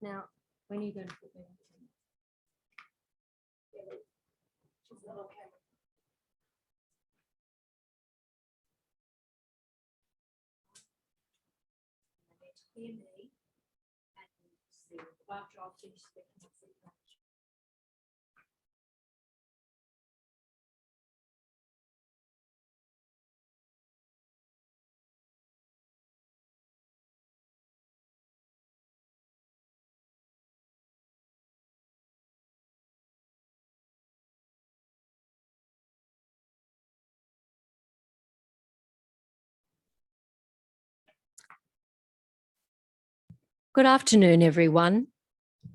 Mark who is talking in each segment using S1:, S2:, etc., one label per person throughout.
S1: Now, when are you going to put me on? Hear me and see after I've finished speaking. Good afternoon, everyone.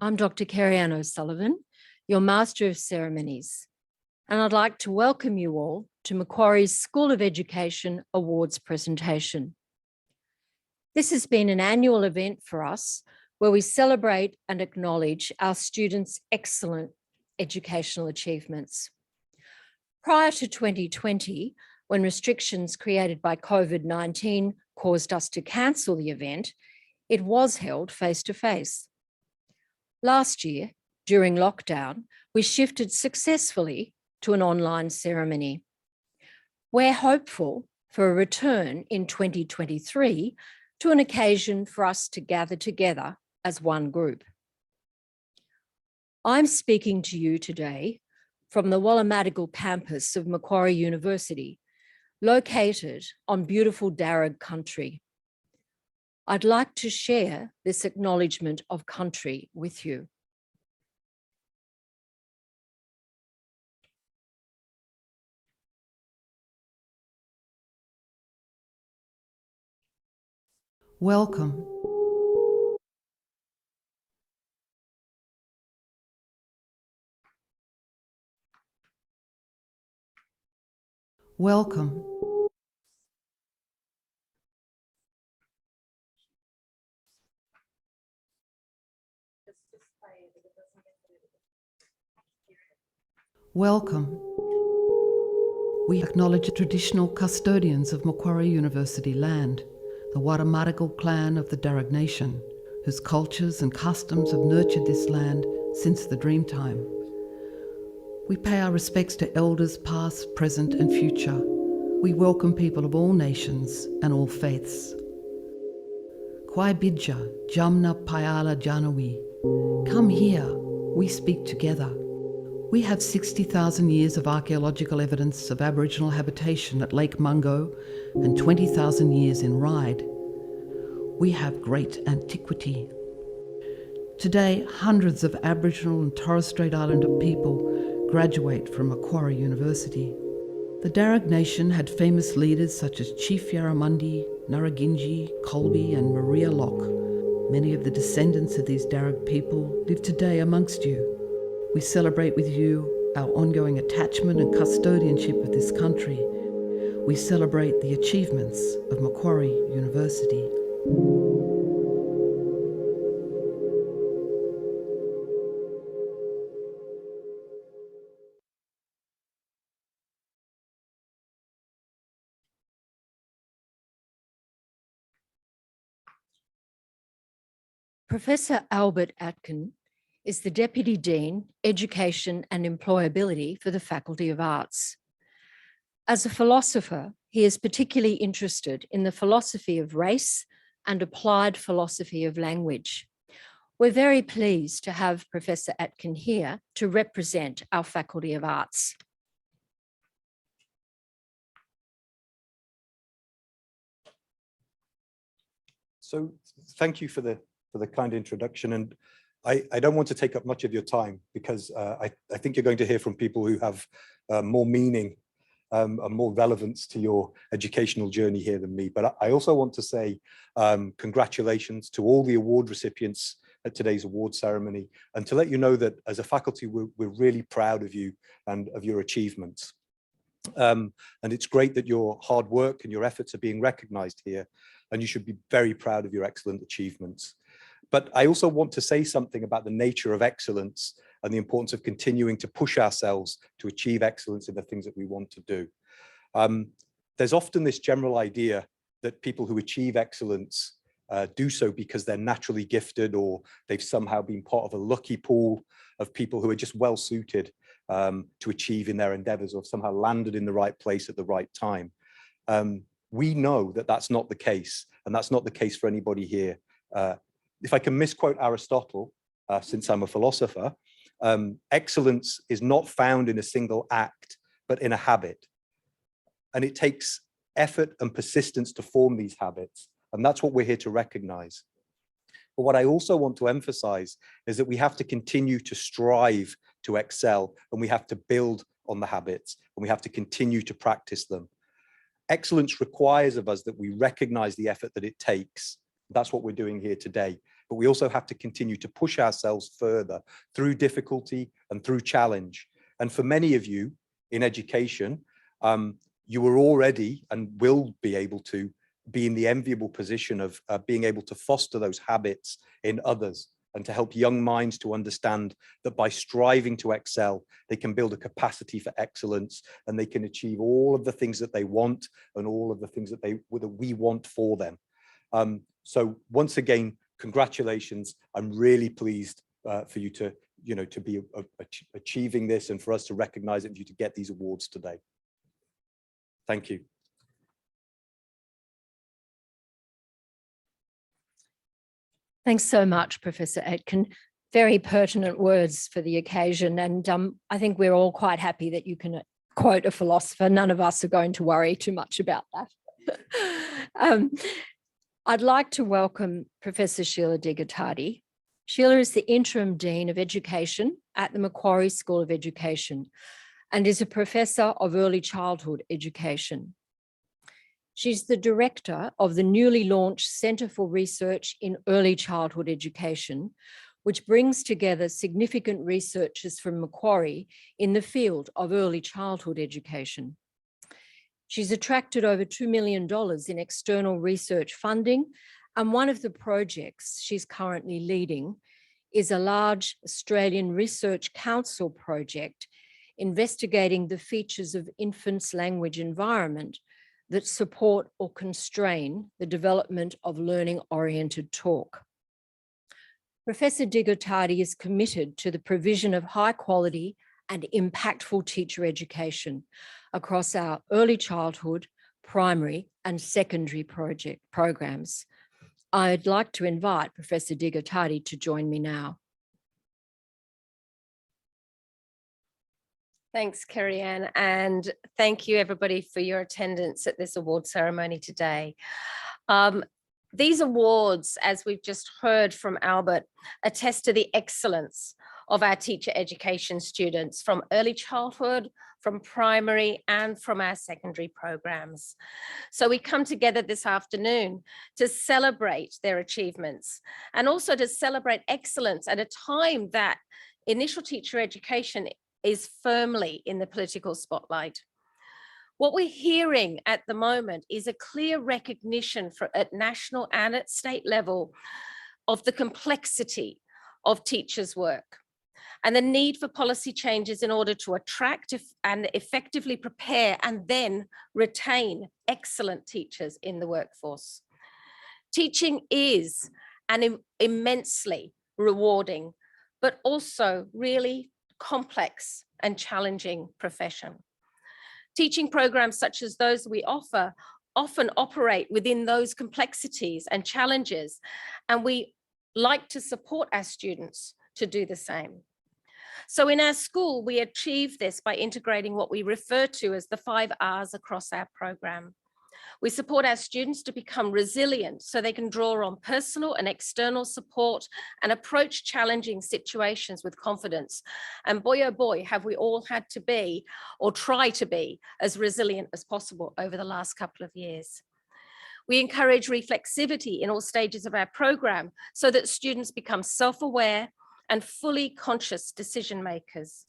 S1: I'm Dr. Kerry-Ann O'Sullivan, your Master of Ceremonies, and I'd like to welcome you all to Macquarie's School of Education Awards presentation. This has been an annual event for us where we celebrate and acknowledge our students' excellent educational achievements. Prior to 2020, when restrictions created by COVID-19 caused us to cancel the event, it was held face-to-face. Last year, during lockdown, we shifted successfully to an online ceremony. We're hopeful for a return in 2023 to an occasion for us to gather together as one group. I'm speaking to you today from the Wallamadigal campus of Macquarie University, located on beautiful Darug country. I'd like to share this acknowledgement of country with you.
S2: Welcome. Welcome. Welcome. We acknowledge the traditional custodians of Macquarie University land, the Wallamadigal clan of the Darug Nation, whose cultures and customs have nurtured this land since the Dreamtime. We pay our respects to elders past, present and future. We welcome people of all nations and all faiths. Kwai Bidja, Jamna Payala Janawi. Come here, we speak together. We have 60,000 years of archaeological evidence of Aboriginal habitation at Lake Mungo and 20,000 years in Ryde. We have great antiquity. Today, hundreds of Aboriginal and Torres Strait Islander people graduate from Macquarie University. The Darug Nation had famous leaders such as Chief Yarramundi, Naraginji, Colby and Maria Locke. Many of the descendants of these Darug people live today amongst you. We celebrate with you our ongoing attachment and custodianship of this country. We celebrate the achievements of Macquarie University.
S1: Professor Albert Atkin is the Deputy Dean, Education and Employability for the Faculty of Arts. As a philosopher, he is particularly interested in the philosophy of race and applied philosophy of language. We're very pleased to have Professor Atkin here to represent our Faculty of Arts.
S3: So thank you for the kind introduction, and I don't want to take up much of your time because I think you're going to hear from people who have more meaning and more relevance to your educational journey here than me. But I also want to say congratulations to all the award recipients at today's award ceremony, and to let you know that as a faculty, we're really proud of you and of your achievements. And it's great that your hard work and your efforts are being recognized here, and you should be very proud of your excellent achievements. But I also want to say something about the nature of excellence and the importance of continuing to push ourselves to achieve excellence in the things that we want to do. There's often this general idea that people who achieve excellence do so because they're naturally gifted, or they've somehow been part of a lucky pool of people who are just well suited to achieve in their endeavors, or somehow landed in the right place at the right time. We know that that's not the case, and that's not the case for anybody here. If I can misquote Aristotle, since I'm a philosopher, excellence is not found in a single act, but in a habit. And it takes effort and persistence to form these habits. And that's what we're here to recognize. But what I also want to emphasize is that we have to continue to strive to excel, and we have to build on the habits, and we have to continue to practice them. Excellence requires of us that we recognize the effort that it takes. That's what we're doing here today. But we also have to continue to push ourselves further through difficulty and through challenge. And for many of you in education, you are already and will be able to be in the enviable position of being able to foster those habits in others, and to help young minds to understand that by striving to excel, they can build a capacity for excellence, and they can achieve all of the things that they want and all of the things that we want for them. So once again, congratulations. I'm really pleased for you to, to be achieving this, and for us to recognize it, and for you to get these awards today. Thank you.
S1: Thanks so much, Professor Aitken. Very pertinent words for the occasion. And I think we're all quite happy that you can quote a philosopher. None of us are going to worry too much about that. I'd like to welcome Professor Sheila de Guattari. Sheila is the Interim Dean of Education at the Macquarie School of Education and is a Professor of Early Childhood Education. She's the Director of the newly launched Centre for Research in Early Childhood Education, which brings together significant researchers from Macquarie in the field of early childhood education. She's attracted over $2 million in external research funding, and one of the projects she's currently leading is a large Australian Research Council project investigating the features of infants' language environment that support or constrain the development of learning-oriented talk. Professor de Guattari is committed to the provision of high quality and impactful teacher education across our early childhood, primary and secondary programs. I'd like to invite Professor de Guattari to join me now.
S4: Thanks, Kerry-Ann, and thank you everybody for your attendance at this award ceremony today. These awards, as we've just heard from Albert, attest to the excellence of our teacher education students from early childhood, from primary and from our secondary programs. So we come together this afternoon to celebrate their achievements and also to celebrate excellence at a time that initial teacher education is firmly in the political spotlight. What we're hearing at the moment is a clear recognition at national and at state level of the complexity of teachers' work and the need for policy changes in order to attract and effectively prepare and then retain excellent teachers in the workforce. Teaching is an immensely rewarding, but also really complex and challenging profession. Teaching programs such as those we offer often operate within those complexities and challenges, and we like to support our students to do the same. So in our school, we achieve this by integrating what we refer to as the 5 R's across our program. We support our students to become resilient so they can draw on personal and external support and approach challenging situations with confidence. And boy, oh boy, have we all had to be or try to be as resilient as possible over the last couple of years. We encourage reflexivity in all stages of our program so that students become self-aware and fully conscious decision makers.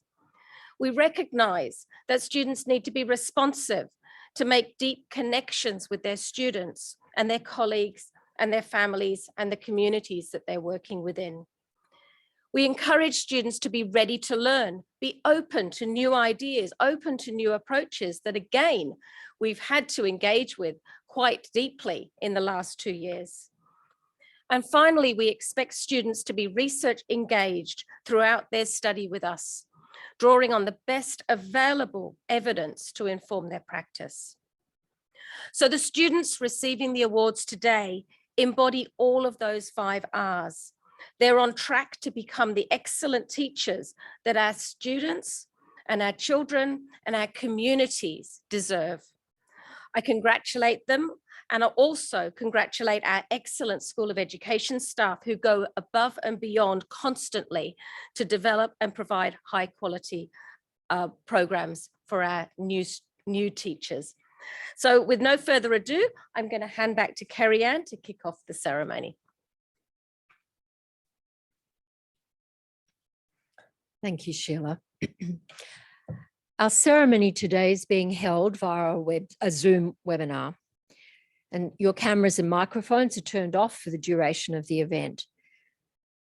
S4: We recognize that students need to be responsive to make deep connections with their students and their colleagues and their families and the communities that they're working within. We encourage students to be ready to learn, be open to new ideas, open to new approaches that again, we've had to engage with quite deeply in the last 2 years. And finally, we expect students to be research engaged throughout their study with us, drawing on the best available evidence to inform their practice. So the students receiving the awards today embody all of those 5 R's. They're on track to become the excellent teachers that our students and our children and our communities deserve. I congratulate them, and I also congratulate our excellent School of Education staff who go above and beyond constantly to develop and provide high quality programs for our new teachers. So with no further ado, I'm going to hand back to Kerry-Ann to kick off the ceremony.
S1: Thank you, Sheila. Our ceremony today is being held via a Zoom webinar, and your cameras and microphones are turned off for the duration of the event.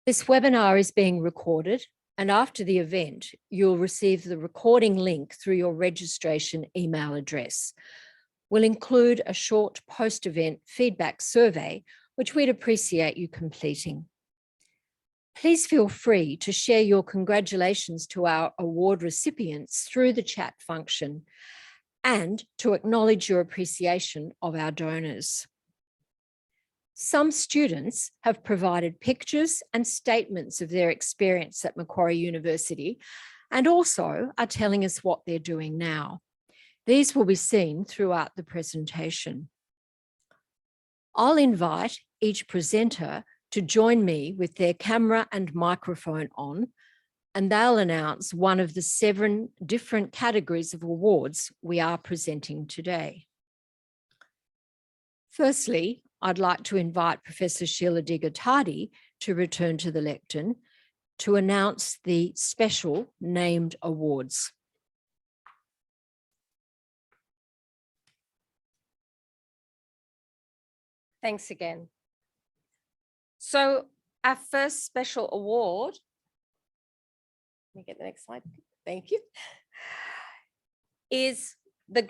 S1: This webinar is being recorded, and after the event, you'll receive the recording link through your registration email address. We'll include a short post-event feedback survey, which we'd appreciate you completing. Please feel free to share your congratulations to our award recipients through the chat function and to acknowledge your appreciation of our donors. Some students have provided pictures and statements of their experience at Macquarie University and also are telling us what they're doing now. These will be seen throughout the presentation. I'll invite each presenter to join me with their camera and microphone on, and they'll announce one of the 7 different categories of awards we are presenting today. Firstly, I'd like to invite Professor Sheila Digger-Tardy to return to the lectern to announce the special named awards.
S4: Thanks again. So our first special award, let me get the next slide, thank you, is the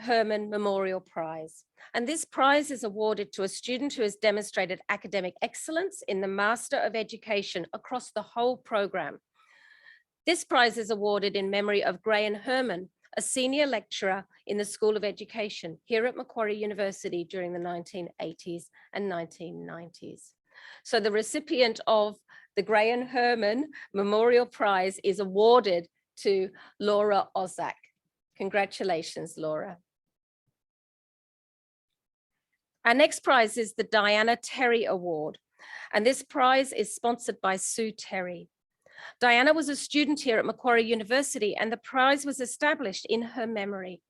S4: Hermann Memorial Prize. And this prize is awarded to a student who has demonstrated academic excellence in the Master of Education across the whole program. This prize is awarded in memory of Hermann, a senior lecturer in the School of Education here at Macquarie University during the 1980s and 1990s. So the recipient of the Hermann Memorial Prize is awarded to Laura Ozak. Congratulations, Laura. Our next prize is the Diana Terry Award, and this prize is sponsored by Sue Terry. Diana was a student here at Macquarie University, and the prize was established in her memory.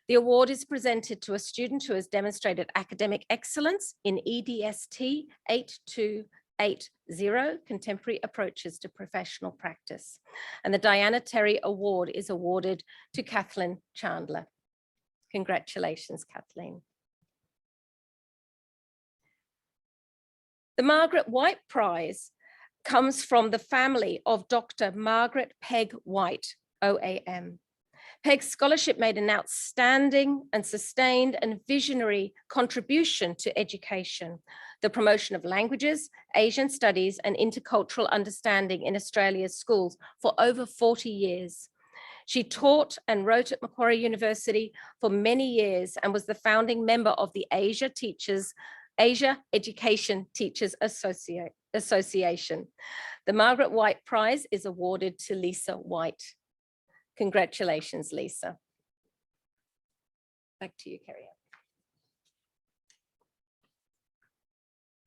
S4: The award is presented to a student who has demonstrated academic excellence in EDST 8280, Contemporary Approaches to Professional Practice. And the Diana Terry Award is awarded to Kathleen Chandler. Congratulations, Kathleen. The Margaret White Prize comes from the family of Dr. Margaret Peg White, OAM. Peg's scholarship made an outstanding and sustained and visionary contribution to education, the promotion of languages, Asian studies, and intercultural understanding in Australia's schools for over 40 years. She taught and wrote at Macquarie University for many years and was the founding member of the Asia Education Teachers Association. The Margaret White Prize is awarded to Lisa White. Congratulations, Lisa. Back to you, Kerry-Ann.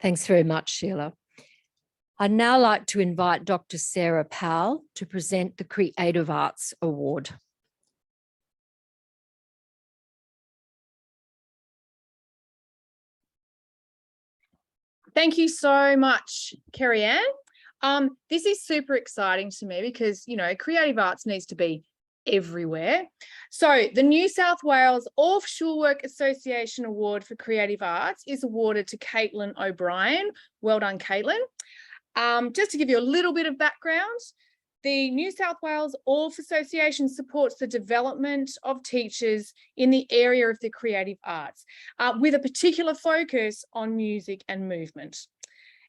S1: Thanks very much, Sheila. I'd now like to invite Dr. Sarah Powell to present the Creative Arts Award.
S5: Thank you so much, Kerry-Ann. This is super exciting to me because, you know, creative arts needs to be everywhere. So the New South Wales Offshore Work Association Award for Creative Arts is awarded to Caitlin O'Brien. Well done, Caitlin. Just to give you a little bit of background, the New South Wales Orff Association supports the development of teachers in the area of the creative arts, with a particular focus on music and movement.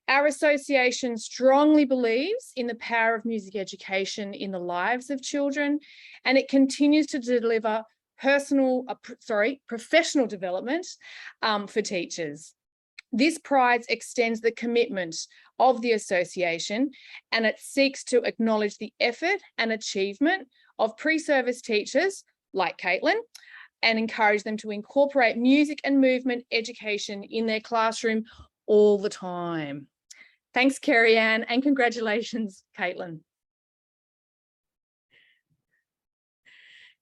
S5: Our association strongly believes in the power of music education in the lives of children, and it continues to deliver professional development for teachers. This prize extends the commitment of the association, and it seeks to acknowledge the effort and achievement of pre-service teachers like Caitlin, and encourage them to incorporate music and movement education in their classroom all the time. Thanks, Kerry-Ann, and congratulations, Caitlin.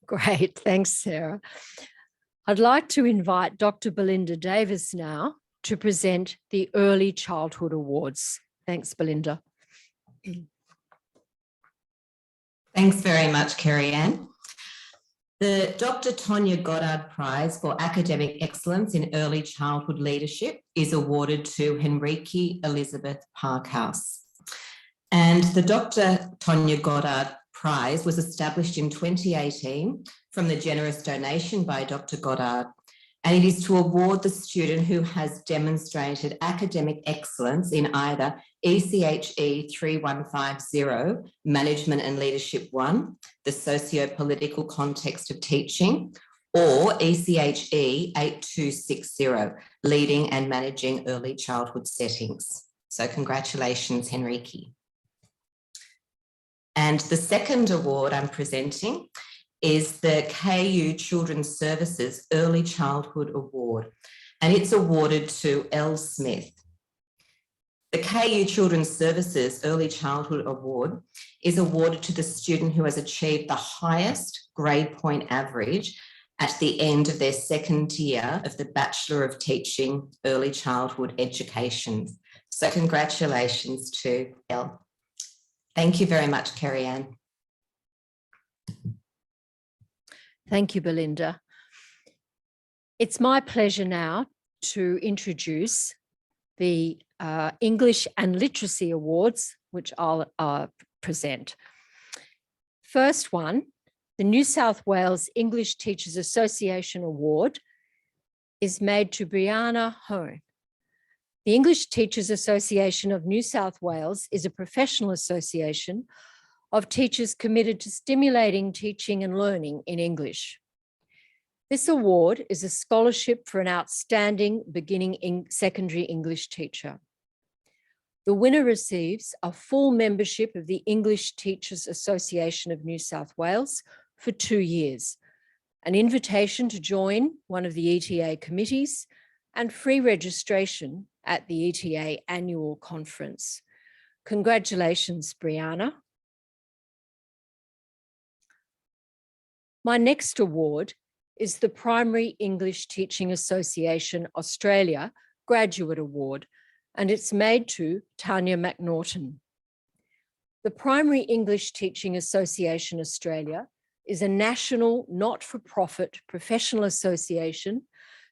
S1: Great, thanks, Sarah. I'd like to invite Dr. Belinda Davis now to present the Early Childhood Awards. Thanks, Belinda.
S6: Thanks very much, Kerry-Ann. The Dr. Tonia Godhard Prize for Academic Excellence in Early Childhood Leadership is awarded to Henrique Elizabeth Parkhouse. And the Dr. Tonia Godhard Prize was established in 2018 from the generous donation by Dr. Godhard, and it is to award the student who has demonstrated academic excellence in either ECHE 3150, Management and Leadership 1, the socio-political context of teaching, or ECHE 8260, Leading and Managing Early Childhood Settings. So congratulations, Henrique. And the second award I'm presenting is the KU Children's Services Early Childhood Award, and it's awarded to L. Smith. The KU Children's Services Early Childhood Award is awarded to the student who has achieved the highest grade point average at the end of their second year of the Bachelor of Teaching Early Childhood Education. So congratulations to Elle. Thank you very much, Kerry-Ann.
S1: Thank you, Belinda. It's my pleasure now to introduce the English and Literacy Awards, which I'll present. First one, the New South Wales English Teachers Association Award is made to Brianna Hone. The English Teachers Association of New South Wales is a professional association of teachers committed to stimulating teaching and learning in English. This award is a scholarship for an outstanding beginning secondary English teacher. The winner receives a full membership of the English Teachers Association of New South Wales for 2 years, an invitation to join one of the ETA committees, and free registration at the ETA annual conference. Congratulations, Brianna. My next award is the Primary English Teaching Association Australia Graduate Award, and it's made to Tanya McNaughton. The Primary English Teaching Association Australia is a national not-for-profit professional association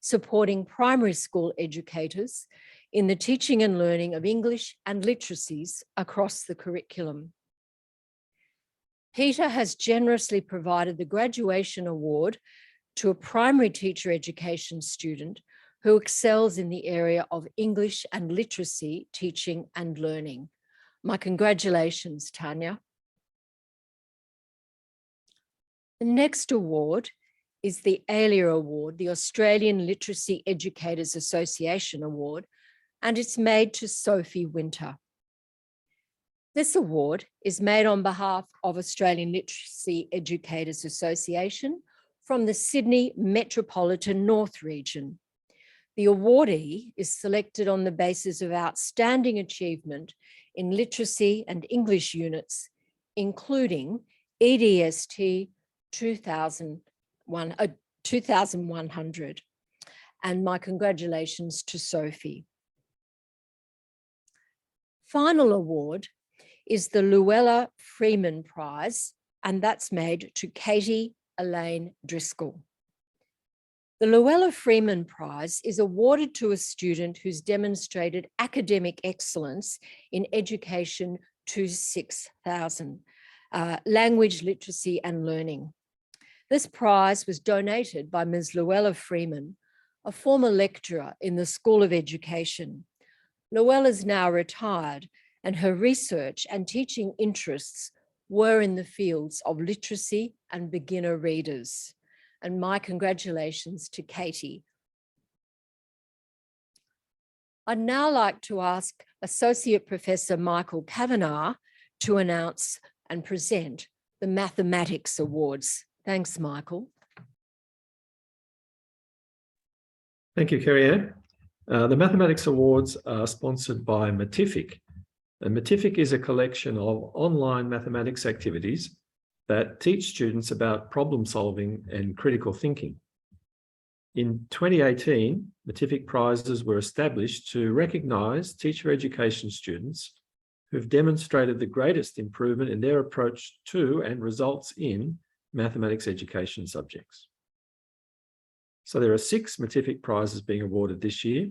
S1: supporting primary school educators in the teaching and learning of English and literacies across the curriculum. Peter has generously provided the graduation award to a primary teacher education student who excels in the area of English and literacy teaching and learning. My congratulations, Tanya. The next award is the ALIA Award, the Australian Literacy Educators Association Award, and it's made to Sophie Winter. This award is made on behalf of Australian Literacy Educators Association from the Sydney Metropolitan North region. The awardee is selected on the basis of outstanding achievement in literacy and English units, including EDST 2100. And my congratulations to Sophie. Final award is the Luella Freeman Prize, and that's made to Katie Elaine Driscoll. The Luella Freeman Prize is awarded to a student who's demonstrated academic excellence in education to 6,000, language literacy and learning. This prize was donated by Ms. Luella Freeman, a former lecturer in the School of Education. Noelle is now retired, and her research and teaching interests were in the fields of literacy and beginner readers. And my congratulations to Katie. I'd now like to ask Associate Professor Michael Kavanagh to announce and present the Mathematics Awards. Thanks, Michael.
S7: Thank you, Kerry-Ann. The Mathematics Awards are sponsored by Matific. And Matific is a collection of online mathematics activities that teach students about problem solving and critical thinking. In 2018, Matific prizes were established to recognise teacher education students who've demonstrated the greatest improvement in their approach to and results in mathematics education subjects. So there are 6 Matific prizes being awarded this year,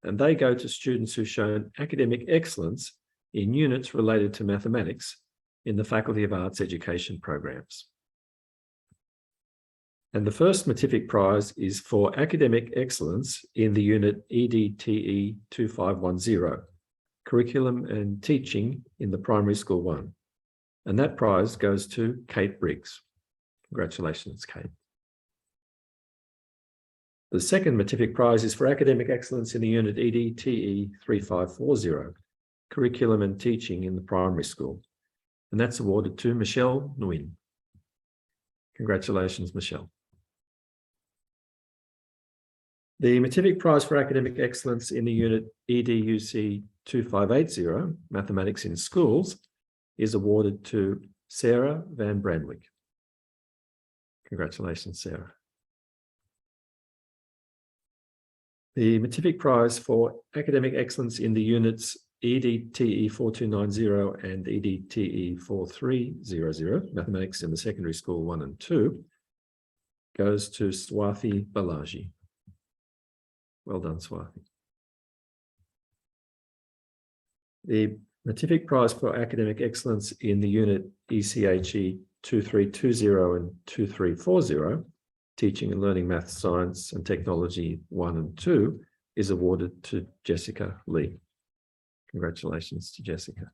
S7: and they go to students who've shown academic excellence in units related to mathematics in the Faculty of Arts education programs. And the first Matific prize is for academic excellence in the unit EDTE 2510, Curriculum and Teaching in the Primary School 1. And that prize goes to Kate Briggs. Congratulations, Kate. The second Matific prize is for academic excellence in the unit EDTE 3540, Curriculum and Teaching in the Primary School. And that's awarded to Michelle Nguyen. Congratulations, Michelle. The Matific Prize for Academic Excellence in the unit EDUC 2580, Mathematics in Schools, is awarded to Sarah Van Brandwick. Congratulations, Sarah. The Matific Prize for Academic Excellence in the units EDTE 4290 and EDTE 4300, Mathematics in the Secondary School 1 and 2, goes to Swathi Balaji. Well done, Swathi. The Matific Prize for Academic Excellence in the unit ECHE 2320 and 2340, Teaching and Learning Math, Science and Technology 1 and 2, is awarded to Jessica Lee. Congratulations to Jessica.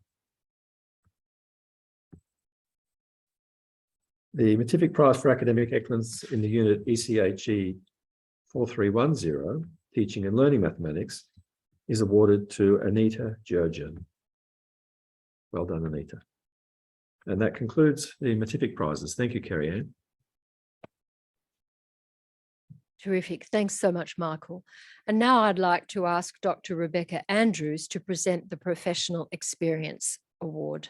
S7: The Matific Prize for Academic Excellence in the unit ECHE 4310, Teaching and Learning Mathematics, is awarded to Anita Jurgen. Well done, Anita. And that concludes the Matific prizes. Thank you, Kerry-Ann.
S1: Terrific. Thanks so much, Michael. And now I'd like to ask Dr. Rebecca Andrews to present the Professional Experience Award.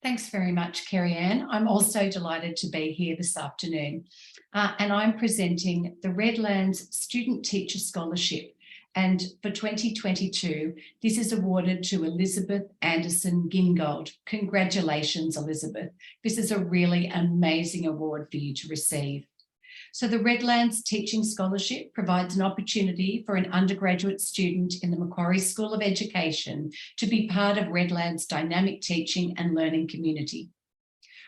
S8: Thanks very much, Kerry-Ann. I'm also delighted to be here this afternoon. And I'm presenting the Redlands Student Teacher Scholarship. And for 2022, this is awarded to Elizabeth Anderson Gingold. Congratulations, Elizabeth. This is a really amazing award for you to receive. So the Redlands Teaching Scholarship provides an opportunity for an undergraduate student in the Macquarie School of Education to be part of Redlands' dynamic teaching and learning community.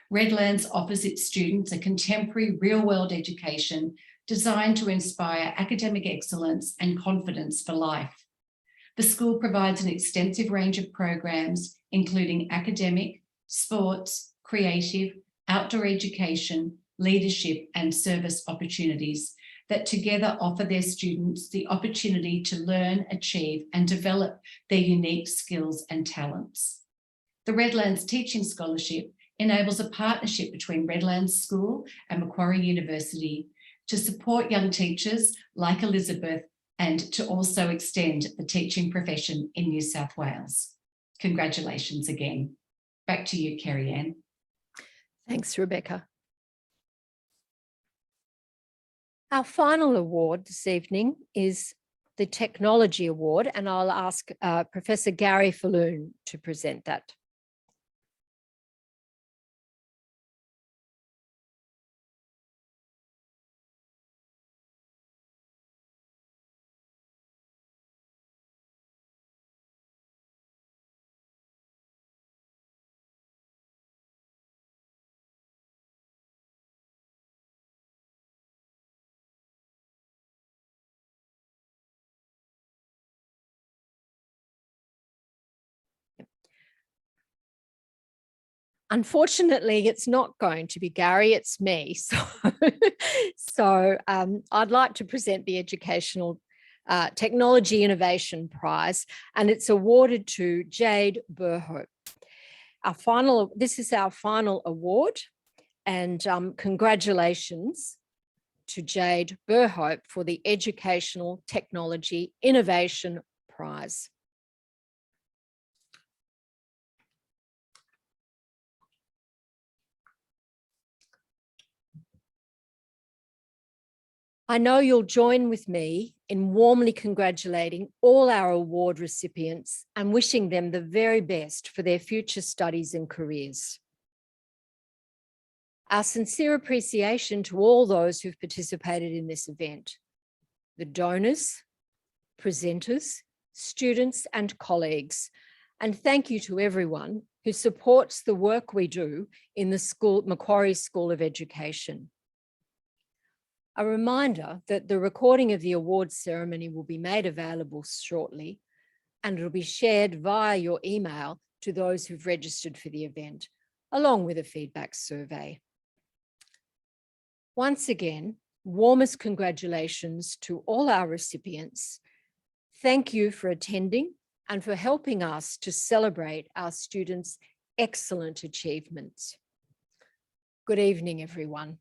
S8: Redlands offers its students a contemporary real-world education designed to inspire academic excellence and confidence for life. The school provides an extensive range of programs, including academic, sports, creative, outdoor education, leadership and service opportunities that together offer their students the opportunity to learn, achieve and develop their unique skills and talents. The Redlands Teaching Scholarship enables a partnership between Redlands School and Macquarie University to support young teachers like Elizabeth and to also extend the teaching profession in New South Wales. Congratulations again. Back to you, Kerry-Ann.
S1: Thanks, Rebecca. Our final award this evening is the Technology Award, and I'll ask Professor Gary Falloon to present that. Unfortunately, it's not going to be Gary, it's me. So, I'd like to present the Educational Technology Innovation Prize, and it's awarded to Jade Burhope. This is our final award, and congratulations to Jade Burhope for the Educational Technology Innovation Prize. I know you'll join with me in warmly congratulating all our award recipients and wishing them the very best for their future studies and careers. Our sincere appreciation to all those who've participated in this event, the donors, presenters, students and colleagues, and thank you to everyone who supports the work we do in the Macquarie School of Education. A reminder that the recording of the awards ceremony will be made available shortly, and it'll be shared via your email to those who've registered for the event, along with a feedback survey. Once again, warmest congratulations to all our recipients. Thank you for attending and for helping us to celebrate our students' excellent achievements. Good evening, everyone.